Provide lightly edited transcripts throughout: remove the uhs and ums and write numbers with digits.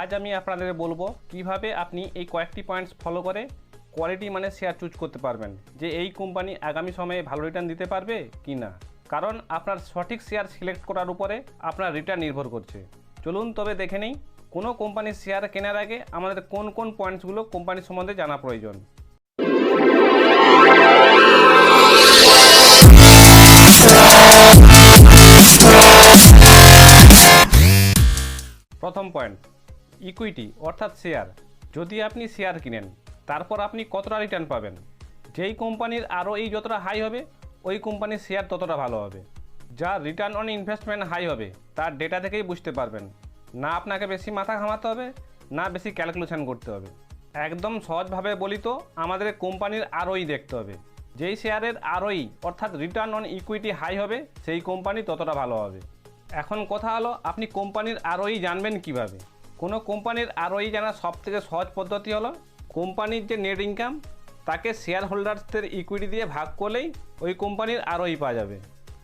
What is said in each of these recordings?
আজ আমি আপনাদের বলবো কিভাবে আপনি এই কয়েকটি পয়েন্টস ফলো করে কোয়ালিটি মানে শেয়ার চুজ করতে পারবেন, যে এই কোম্পানি আগামী সময়ে ভালো রিটার্ন দিতে পারবে কি না। কারণ আপনার সঠিক শেয়ার সিলেক্ট করার উপরে আপনার রিটার্ন নির্ভর করছে। চলুন তবে দেখে নেই কোনো কোম্পানির শেয়ার কেনার আগে আমাদের কোন কোন পয়েন্টসগুলো কোম্পানির সম্বন্ধে জানা প্রয়োজন। প্রথম পয়েন্ট, ইকুইটি অর্থাৎ শেয়ার। যদি আপনি শেয়ার কিনেন তারপর আপনি কতটা রিটার্ন পাবেন। যেই কোম্পানির ROE যতটা হাই হবে ওই কোম্পানির শেয়ার ততটা ভালো হবে। যার রিটার্ন অন ইনভেস্টমেন্ট হাই হবে তার ডেটা থেকেই বুঝতে পারবেন। না আপনাকে বেশি মাথা ঘামাতে হবে, না বেশি ক্যালকুলেশন করতে হবে। একদম সহজভাবে বলি তো, আমাদের কোম্পানির ROE দেখতে হবে। যেই শেয়ারের ROE অর্থাৎ রিটার্ন অন ইকুইটি হাই হবে সেই কোম্পানি ততটা ভালো হবে। এখন কথা হলো, আপনি কোম্পানির ROE জানবেন কিভাবে। কোনো কোম্পানির ROE জানার সবথেকে সহজ পদ্ধতি হলো কোম্পানির যে নেট ইনকাম তাকে শেয়ার হোল্ডার্সদের ইকুইটি দিয়ে ভাগ করলেই ওই কোম্পানির ROE পাওয়া যাবে।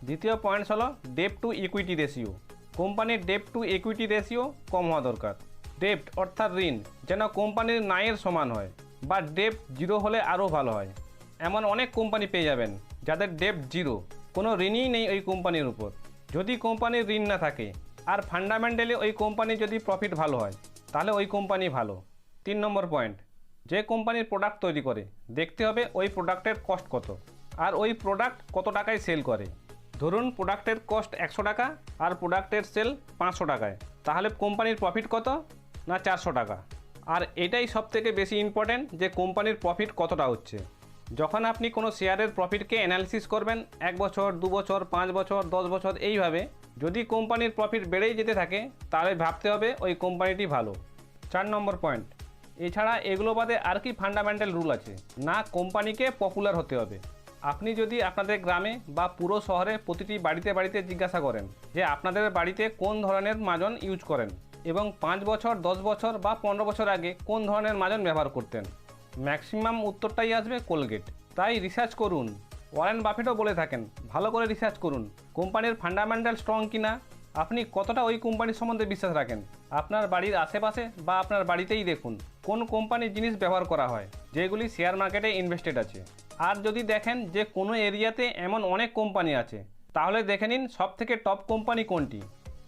দ্বিতীয় পয়েন্টস হলো ডেট টু ইকুইটি রেশিও। কোম্পানির ডেট টু ইকুইটি রেশিও কম হওয়া দরকার। ডেপ্ট অর্থাৎ ঋণ যেন কোম্পানির ন্যায়ের সমান হয়, বা ডেপ্ট জিরো হলে আরও ভালো হয়। এমন অনেক কোম্পানি পেয়ে যাবেন যাদের ডেপ্ট জিরো, কোনো ঋণই নেই ওই কোম্পানির উপর। যদি কোম্পানির ঋণ না থাকে আর ফান্ডামেন্টালি ওই কোম্পানির যদি প্রফিট ভালো হয় তাহলে ওই কোম্পানি ভালো। 3 নম্বর পয়েন্ট, যে কোম্পানির প্রোডাক্ট তৈরি করে দেখতে হবে ওই প্রোডাক্টের কস্ট কত আর ওই প্রোডাক্ট কত টাকায় সেল করে। ধরুন প্রোডাক্টের কস্ট 100 টাকা আর প্রোডাক্টের সেল 500 টাকায়, তাহলে কোম্পানির প্রফিট কত না 400 টাকা। আর এটাই সবথেকে বেশি ইম্পর্ট্যান্ট যে কোম্পানির প্রফিট কতটা হচ্ছে। যখন আপনি কোনো শেয়ারের প্রফিটকে অ্যানালিসিস করবেন 1 বছর 2 বছর 5 বছর 10 বছর এইভাবে, যদি কোম্পানির প্রফিট বেড়েই যেতে থাকে তাহলে ভাবতে হবে ওই কোম্পানিটি ভালো। 4 নম্বর পয়েন্ট, এছাড়া এগুলো বাদে আর কি ফান্ডামেন্টাল রুল আছে না, কোম্পানিকে পপুলার হতে হবে। আপনি যদি আপনাদের গ্রামে বা পুরো শহরে প্রতিটি বাড়িতে বাড়িতে জিজ্ঞাসা করেন যে আপনাদের বাড়িতে কোন ধরনের মাজন ইউজ করেন এবং 5 বছর 10 বছর বা 15 বছর আগে কোন ধরনের মাজন ব্যবহার করতেন, ম্যাক্সিমাম উত্তরটাই আসবে কোলগেট। তাই রিসার্চ করুন। ওয়ারেন বাফেটও বলে থাকেন ভালো করে রিসার্চ করুন কোম্পানির ফান্ডামেন্টাল স্ট্রং কিনা, আপনি কতটা ওই কোম্পানির সম্বন্ধে বিশ্বাস রাখেন। আপনার বাড়ির আশেপাশে বা আপনার বাড়িতেই দেখুন কোন কোম্পানির জিনিস ব্যবহার করা হয় যেগুলি শেয়ার মার্কেটে ইনভেস্টেড আছে। আর যদি দেখেন যে কোনো এরিয়াতে এমন অনেক কোম্পানি আছে তাহলে দেখে নিন সবথেকে টপ কোম্পানি কোনটি,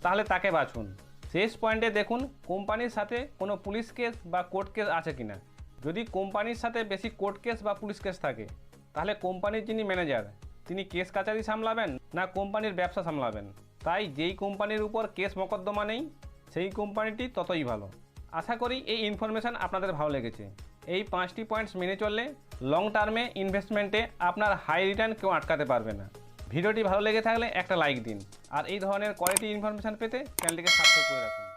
তাহলে তাকে বাছুন। শেষ পয়েন্টে দেখুন কোম্পানির সাথে কোনো পুলিশ কেস বা কোর্ট কেস আছে কিনা। যদি কোম্পানির সাথে বেশি কোর্ট কেস বা পুলিশ কেস থাকে তাহলে কোম্পানির যিনি ম্যানেজার তিনি কেস কাচারি সামলাবেন না কোম্পানির ব্যবসা সামলাবেন। তাই যেই কোম্পানির উপর কেস মোকদ্দমা নেই সেই কোম্পানিটি ততই ভালো। আশা করি এই ইনফরমেশান আপনাদের ভালো লেগেছে। এই 5টি পয়েন্টস মেনে চললে লং টার্মে ইনভেস্টমেন্টে আপনার হাই রিটার্ন কেউ আটকাতে পারবে না। ভিডিওটি ভালো লেগে থাকলে একটা লাইক দিন, আর এই ধরনের কোয়ালিটি ইনফরমেশান পেতে চ্যানেলটিকে সাবস্ক্রাইব করে রাখুন।